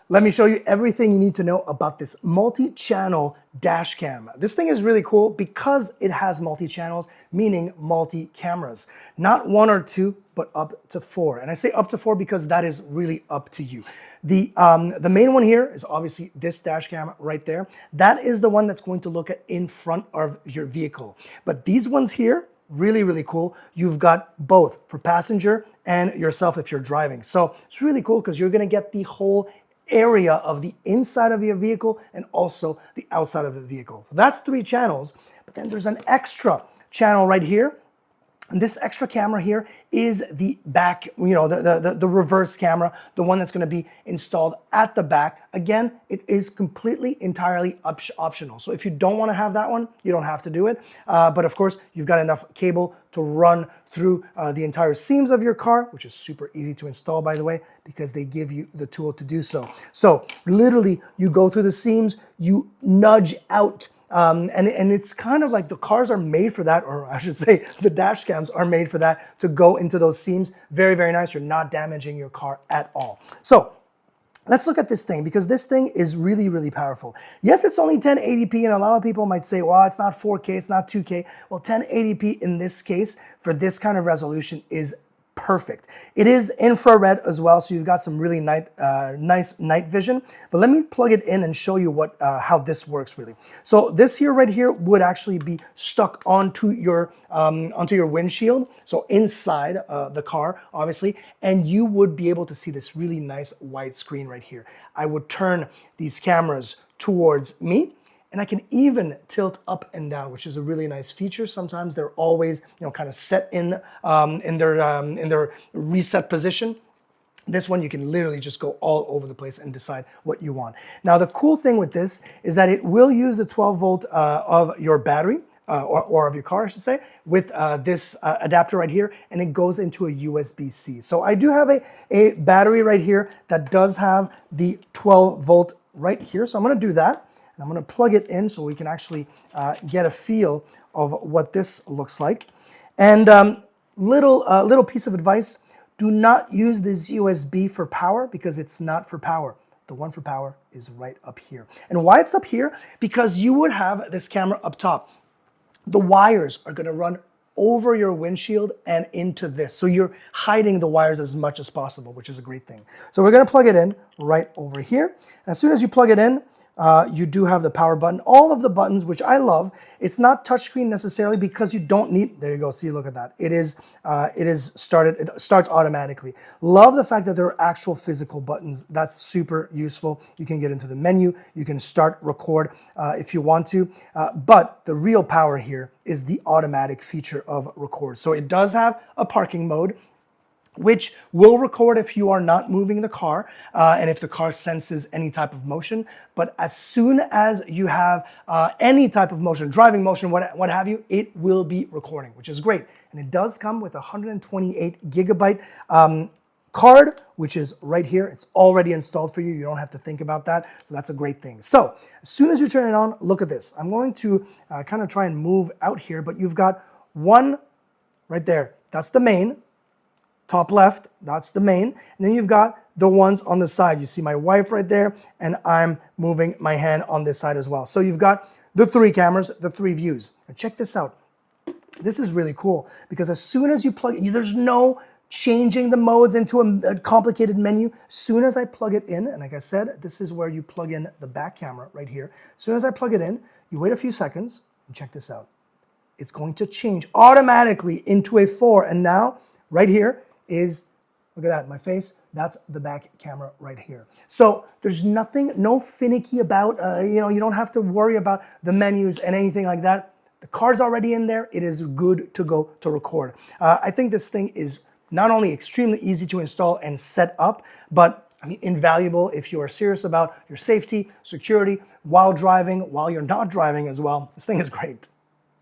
Let me show you everything you need to know about this multi-channel dash cam. This thing is really cool because it has multi-channels, meaning multi-cameras. Not one or two, but up to four. And I say up to four because that is really up to you. The main one here is obviously this dash cam right there. That is the one that's going to look at in front of your vehicle. But these ones here, really, really cool. You've got both for passenger and yourself if you're driving. So it's really cool because you're gonna get the whole area of the inside of your vehicle and also the outside of the vehicle. So that's 3 channels, but then there's an extra channel right here. And this extra camera here is the back, the reverse camera, the one that's gonna be installed at the back. Again, it is completely, entirely optional. So if you don't wanna have that one, you don't have to do it. But of course, you've got enough cable to run through the entire seams of your car, which is super easy to install, by the way, because they give you the tool to do so. So literally, you go through the seams, you nudge out, and it's kind of like the cars are made for that, or I should say the dash cams are made for that, to go into those seams. Very, very nice. You're not damaging your car at all. So let's look at this thing, because this thing is really, really powerful. Yes, it's only 1080p, and a lot of people might say, well, it's not 4K, it's not 2K. Well, 1080p in this case, for this kind of resolution, is perfect. It is infrared as well, so you've got some really nice night vision. But let me plug it in and show you how this works really. So this here right here would actually be stuck onto your windshield, so inside the car, obviously, and you would be able to see this really nice wide screen right here. I would turn these cameras towards me, and I can even tilt up and down, which is a really nice feature. Sometimes they're always, kind of set in their reset position. This one, you can literally just go all over the place and decide what you want. Now, the cool thing with this is that it will use the 12 volt of your battery, or of your car, I should say, with this adapter right here, and it goes into a USB-C. So I do have a battery right here that does have the 12 volt right here. So I'm gonna do that. And I'm gonna plug it in so we can actually get a feel of what this looks like. And little piece of advice, do not use this USB for power, because it's not for power. The one for power is right up here. And why it's up here? Because you would have this camera up top. The wires are gonna run over your windshield and into this. So you're hiding the wires as much as possible, which is a great thing. So we're gonna plug it in right over here. And as soon as you plug it in, you do have the power button. All of the buttons, which I love. It's not touchscreen necessarily, because you don't need, there you go, see, look at that. It starts automatically. Love the fact that there are actual physical buttons. That's super useful. You can get into the menu, you can start record if you want to, but the real power here is the automatic feature of record. So it does have a parking mode, which will record if you are not moving the car and if the car senses any type of motion. But as soon as you have any type of motion, driving motion, what have you, it will be recording, which is great. And it does come with a 128 gigabyte card, which is right here. It's already installed for you. You don't have to think about that. So that's a great thing. So as soon as you turn it on, look at this. I'm going to kind of try and move out here, but you've got one right there. That's the main. Top left, that's the main. And then you've got the ones on the side. You see my wife right there, and I'm moving my hand on this side as well. So you've got the 3 cameras, the 3 views. And check this out. This is really cool, because as soon as you plug it, there's no changing the modes into a complicated menu. As soon as I plug it in, and like I said, this is where you plug in the back camera right here. As soon as I plug it in, you wait a few seconds, and check this out. It's going to change automatically into a 4. And now, right here, look at that, my face, that's the back camera right here. So there's nothing, no finicky about, you don't have to worry about the menus and anything like that. The car's already in there. It is good to go to record. I think this thing is not only extremely easy to install and set up, but invaluable if you are serious about your safety, security, while driving, while you're not driving as well. This thing is great.